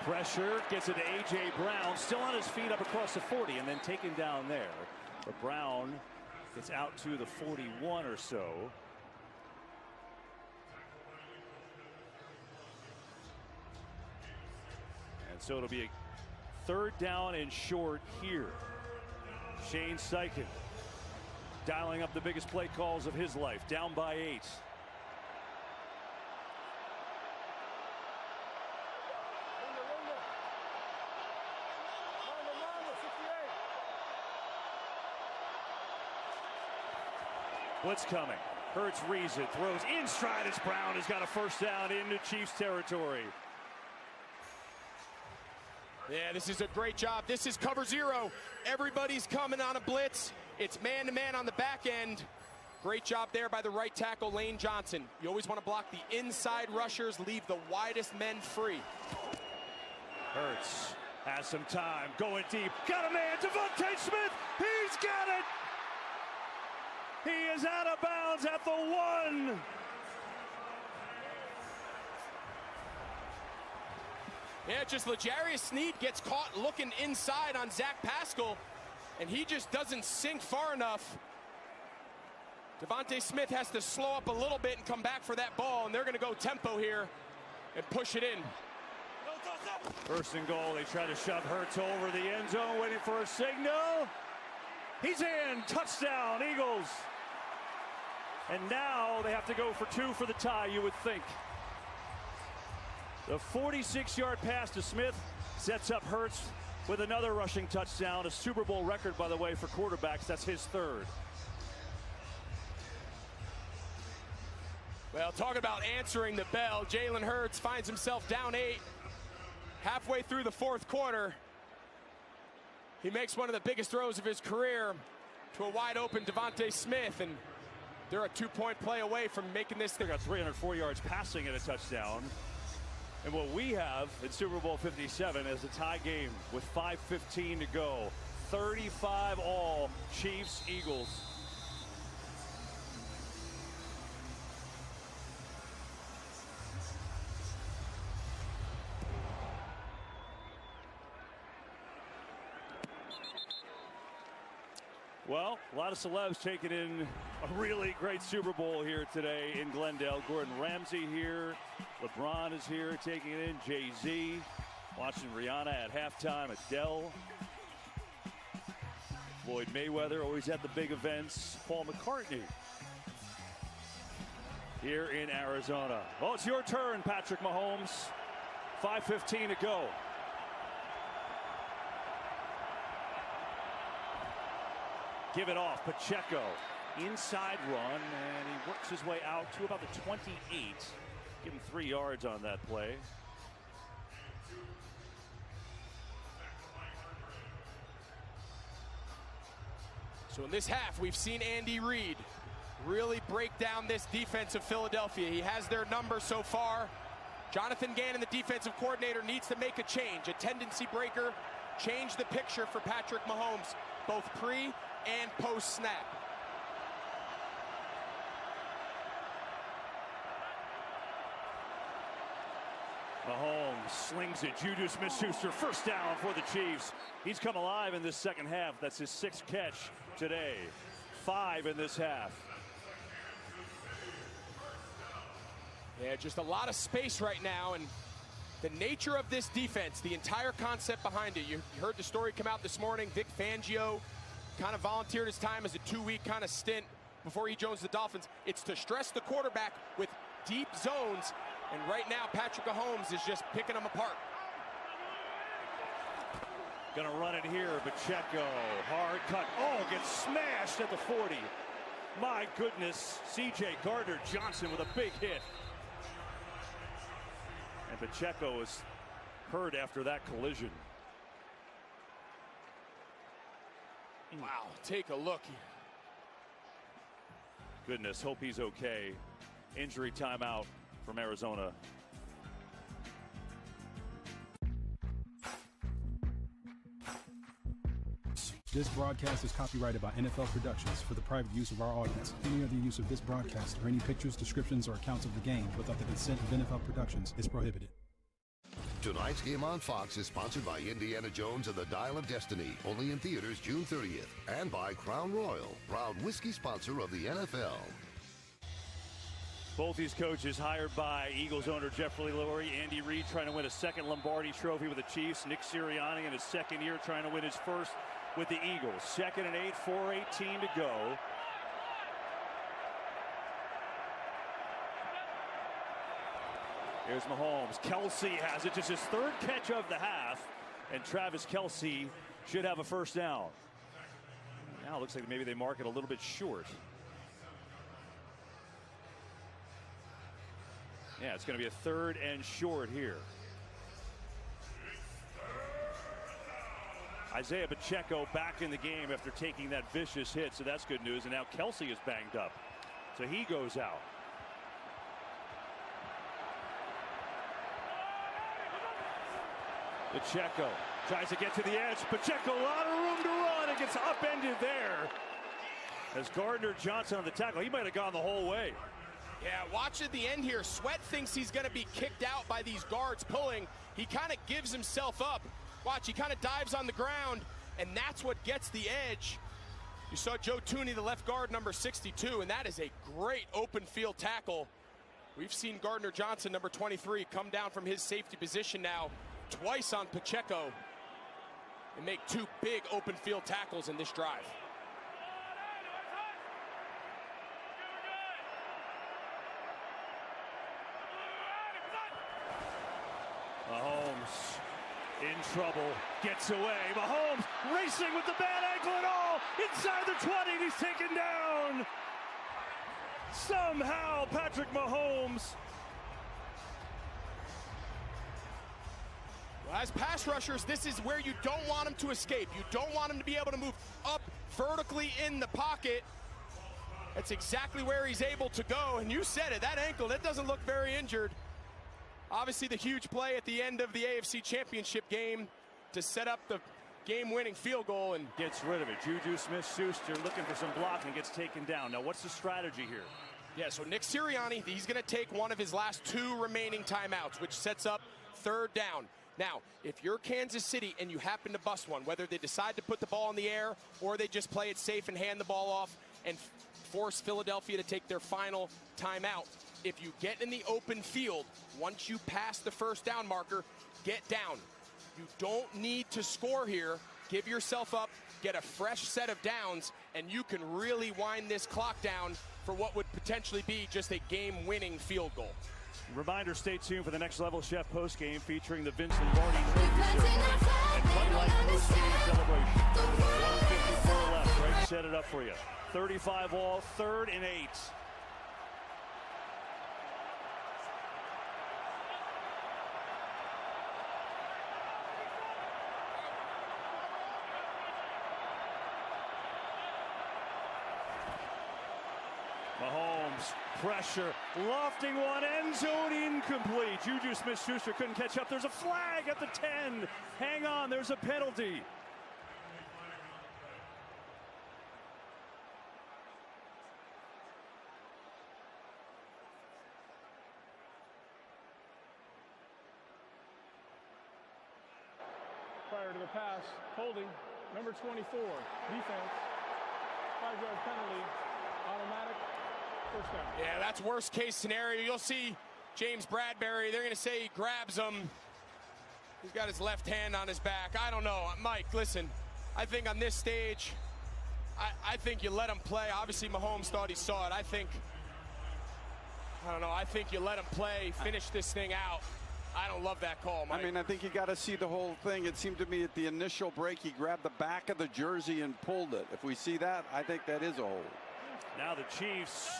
Pressure gets it to A.J. Brown, still on his feet up across the 40 and then taken down there. But Brown gets out to the 41 or so. And so it'll be a 3rd down and short here. Shane Steichen dialing up the biggest play calls of his life, down by 8. Blitz coming. Hurts reads it, throws in stride as Brown has got a 1st down into Chiefs territory. Yeah, this is a great job. This is cover 0. Everybody's coming on a blitz. It's man-to-man on the back end. Great job there by the right tackle, Lane Johnson. You always want to block the inside rushers, leave the widest men free. Hurts has some time, going deep. Got a man, Devontae Smith. He's got it. He is out of bounds at the 1. Yeah, just L'Jarius Sneed gets caught looking inside on Zach Pascal, and he just doesn't sink far enough. Devontae Smith has to slow up a little bit and come back for that ball, and they're going to go tempo here and push it in. 1st and goal. They try to shove Hurts over the end zone, waiting for a signal. He's in. Touchdown, Eagles. And now they have to go for 2 for the tie, you would think. The 46-yard pass to Smith sets up Hurts with another rushing touchdown. A Super Bowl record, by the way, for quarterbacks. That's his 3rd. Well, talking about answering the bell, Jalen Hurts finds himself down 8. Halfway through the 4th quarter, he makes one of the biggest throws of his career to a wide-open Devontae Smith, and they're a 2-point play away from making this. They got 304 yards passing and a touchdown. And what we have in Super Bowl 57 is a tie game with 5:15 to go. 35 all. Chiefs, Eagles. Well, a lot of celebs taking in a really great Super Bowl here today in Glendale. Gordon Ramsay here. LeBron is here taking it in. Jay-Z. Watching Rihanna at halftime. Adele. Floyd Mayweather, always at the big events. Paul McCartney here in Arizona. Well, it's your turn, Patrick Mahomes. 5:15 to go. Give it off. Pacheco. Inside run, and he works his way out to about the 28. Give him 3 yards on that play. So in this half, we've seen Andy Reid really break down this defense of Philadelphia. He has their number so far. Jonathan Gannon, the defensive coordinator, needs to make a change, a tendency breaker, change the picture for Patrick Mahomes, both pre and post snap. Mahomes slings it. Juju Smith-Schuster, first down for the Chiefs. He's come alive in this second half. That's his 6th catch today. 5 in this half. Yeah, just a lot of space right now, and the nature of this defense, the entire concept behind it. You heard the story come out this morning. Vic Fangio kind of volunteered his time as a 2-week kind of stint before he joins the Dolphins. It's to stress the quarterback with deep zones, and right now Patrick Mahomes is just picking them apart. Gonna run it here. Pacheco, hard cut. Oh, gets smashed at the 40. My goodness, C.J. Gardner-Johnson with a big hit. And Pacheco is hurt after that collision. Wow, take a look. Goodness, hope he's okay. Injury timeout from Arizona. This broadcast is copyrighted by NFL Productions for the private use of our audience. Any other use of this broadcast or any pictures, descriptions, or accounts of the game without the consent of NFL Productions is prohibited. Tonight's game on Fox is sponsored by Indiana Jones and the Dial of Destiny, only in theaters June 30th, and by Crown Royal, proud whiskey sponsor of the NFL. Both these coaches hired by Eagles owner Jeffrey Lurie. Andy Reid trying to win a 2nd Lombardi trophy with the Chiefs. Nick Sirianni in his 2nd year trying to win his 1st with the Eagles. 2nd and 8, 4:18 to go. Here's Mahomes. Kelsey has it. Just his 3rd catch of the half. And Travis Kelsey should have a first down. Now it looks like maybe they mark it a little bit short. Yeah, it's going to be a 3rd and short here. Isaiah Pacheco back in the game after taking that vicious hit, so that's good news. And now Kelsey is banged up, so he goes out. Pacheco tries to get to the edge. Pacheco, a lot of room to run. It gets upended there. As Gardner-Johnson on the tackle, he might have gone the whole way. Yeah, watch at the end here. Sweat thinks he's going to be kicked out by these guards pulling. He kind of gives himself up. Watch, he kind of dives on the ground, and that's what gets the edge. You saw Joe Tooney, the left guard, number 62, and that is a great open field tackle. We've seen Gardner-Johnson, number 23, come down from his safety position now twice on Pacheco and make 2 big open field tackles in this drive. Mahomes in trouble, gets away. Mahomes racing with the bad ankle and all. Inside the 20, and he's taken down. Somehow, Patrick Mahomes. Well, as pass rushers, this is where you don't want him to escape. You don't want him to be able to move up vertically in the pocket. That's exactly where he's able to go. And you said it, that ankle, that doesn't look very injured. Obviously, the huge play at the end of the AFC Championship game to set up the game-winning field goal and gets rid of it. Juju Smith-Schuster looking for some blocking, gets taken down. Now, what's the strategy here? Yeah, so Nick Sirianni, he's going to take one of his last 2 remaining timeouts, which sets up 3rd down. Now, if you're Kansas City and you happen to bust one, whether they decide to put the ball in the air or they just play it safe and hand the ball off and force Philadelphia to take their final timeout, if you get in the open field, once you pass the 1st down marker, get down. You don't need to score here. Give yourself up, get a fresh set of downs, and you can really wind this clock down for what would potentially be just a game-winning field goal. Reminder, stay tuned for the Next Level Chef postgame featuring the Vince Lombardi Trophy and Bud Light postgame celebration. 154 left. Greg set it up for you. 35 all, 3rd and 8. Mahomes, pressure, lofting one, end zone incomplete. Juju Smith-Schuster couldn't catch up. There's a flag at the 10. Hang on, there's a penalty. Prior to the pass, holding, number 24, defense, 5-yard penalty, automatic, 1st down. Yeah, that's worst case scenario. You'll see James Bradbury, they're going to say he grabs him. He's got his left hand on his back. I don't know. Mike, listen, I think on this stage, I think you let him play. Obviously, Mahomes thought he saw it. I don't know. I think you let him play, finish this thing out. I don't love that call, Mike. I mean, I think you got to see the whole thing. It seemed to me at the initial break, he grabbed the back of the jersey and pulled it. If we see that, I think that is a hold. Now the Chiefs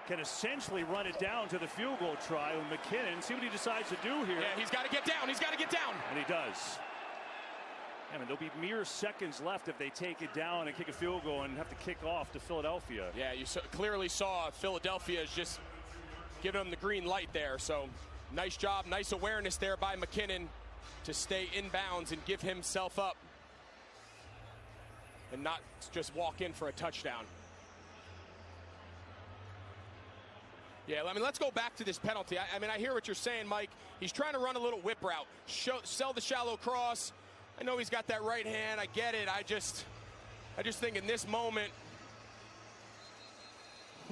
can essentially run it down to the field goal try with McKinnon. See what he decides to do here. Yeah, he's got to get down. He's got to get down. And he does. I mean, there'll be mere seconds left if they take it down and kick a field goal and have to kick off to Philadelphia. Yeah, you clearly saw Philadelphia is just giving them the green light there. So nice job, nice awareness there by McKinnon to stay in bounds and give himself up and not just walk in for a touchdown. Yeah, I mean, let's go back to this penalty. I mean, I hear what you're saying, Mike. He's trying to run a little whip route, sell the shallow cross. I know he's got that right hand. I get it. I just think in this moment,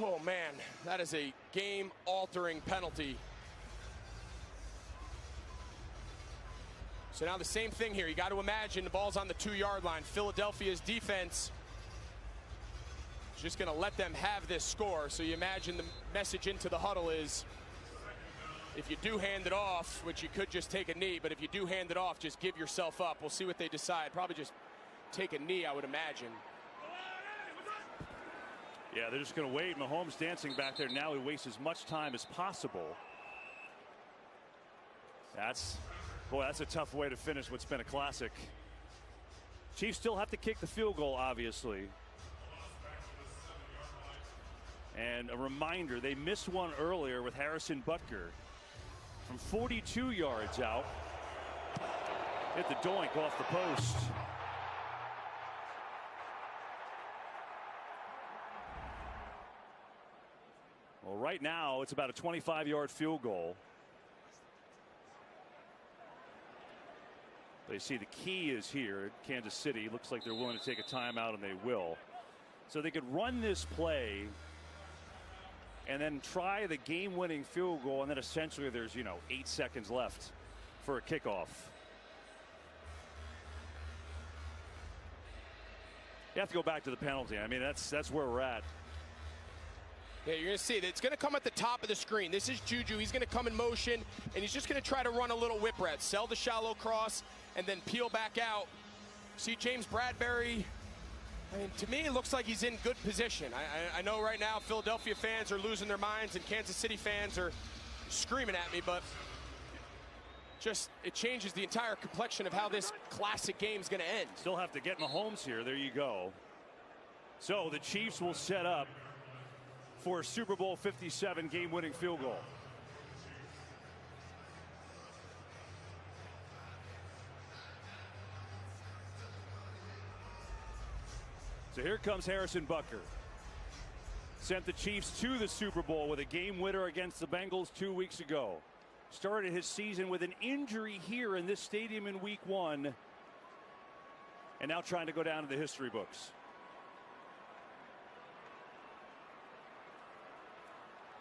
oh man, that is a game-altering penalty. So now the same thing here. You got to imagine the ball's on the 2-yard line. Philadelphia's defense is just going to let them have this score. So you imagine the message into the huddle is, if you do hand it off, which you could just take a knee, but if you do hand it off, just give yourself up. We'll see what they decide. Probably just take a knee, I would imagine. Yeah, they're just going to wait. Mahomes dancing back there. Now he wastes as much time as possible. Boy, that's a tough way to finish what's been a classic. Chiefs still have to kick the field goal, obviously. And a reminder, they missed one earlier with Harrison Butker from 42 yards out. Hit the doink off the post. Well, right now it's about a 25-yard field goal. They see the key is here. Kansas City looks like they're willing to take a timeout, and they will. So they could run this play and then try the game-winning field goal, and then essentially there's 8 seconds left for a kickoff. You have to go back to the penalty. I mean, that's where we're at. Yeah, you're going to see it. It's going to come at the top of the screen. This is Juju. He's going to come in motion, and he's just going to try to run a little whip route, sell the shallow cross, and then peel back out. See James Bradbury. I mean, to me, it looks like he's in good position. I know right now Philadelphia fans are losing their minds and Kansas City fans are screaming at me, but it changes the entire complexion of how this classic game is going to end. Still have to get Mahomes here. There you go. So the Chiefs will set up for a Super Bowl 57 game-winning field goal. So here comes Harrison Butker. Sent the Chiefs to the Super Bowl with a game winner against the Bengals 2 weeks ago. Started his season with an injury here in this stadium in week 1. And now trying to go down to the history books.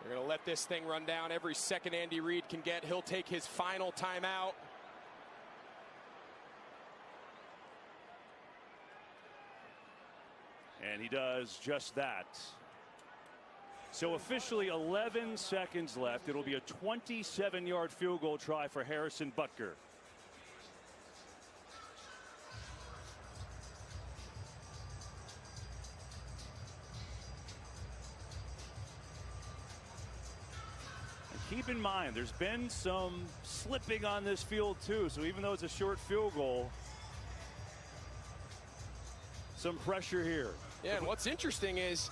They're going to let this thing run down every second Andy Reid can get. He'll take his final timeout. And he does just that. So officially 11 seconds left. It'll be a 27-yard field goal try for Harrison Butker. Keep in mind, there's been some slipping on this field too. So even though it's a short field goal, some pressure here. Yeah, and what's interesting is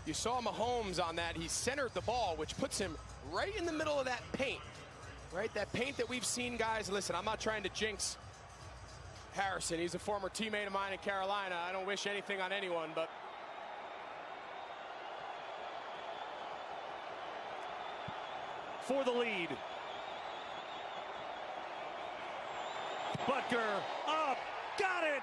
you saw Mahomes on that. He centered the ball, which puts him right in the middle of that paint. Right, that paint that we've seen, guys. Listen, I'm not trying to jinx Harrison. He's a former teammate of mine in Carolina. I don't wish anything on anyone, but for the lead. Butker up, got it.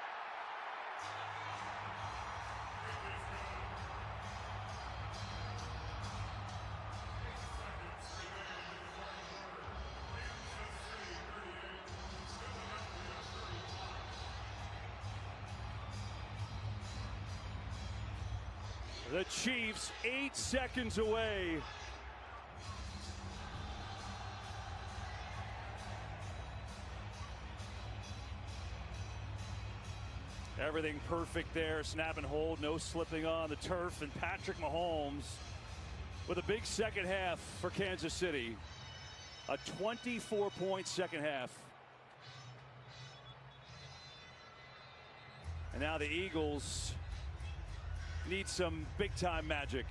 The Chiefs 8 seconds away. Everything perfect there. Snap and hold, no slipping on the turf. And Patrick Mahomes with a big second half for Kansas City. A 24-point second half. And now the Eagles need some big-time magic.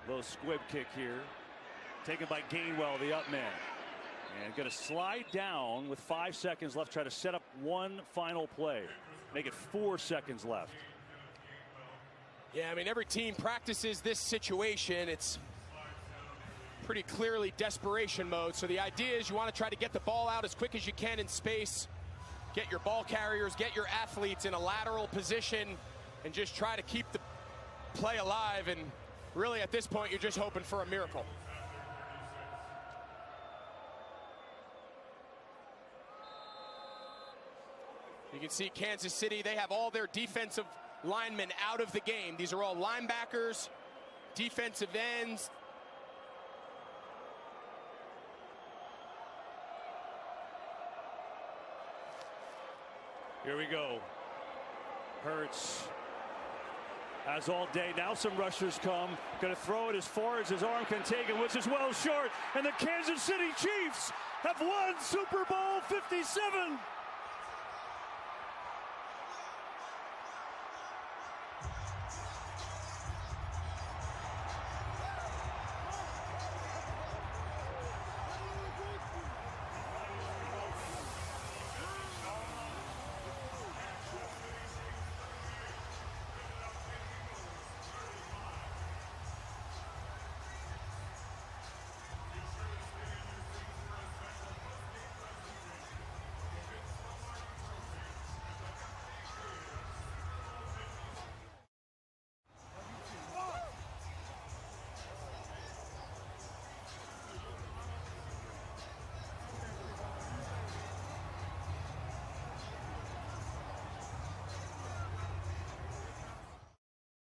Little squib kick here. Taken by Gainwell, the up man. And going to slide down with 5 seconds left. Try to set up one final play. Make it 4 seconds left. Yeah, I mean, every team practices this situation. It's pretty clearly desperation mode. So the idea is you want to try to get the ball out as quick as you can in space. Get your ball carriers, get your athletes in a lateral position, and just try to keep the play alive. And really, at this point, you're just hoping for a miracle. You can see Kansas City, they have all their defensive linemen out of the game. These are all linebackers, defensive ends. Here we go. Hurts has all day. Now some rushers come. Going to throw it as far as his arm can take it, which is well short. And the Kansas City Chiefs have won Super Bowl 57.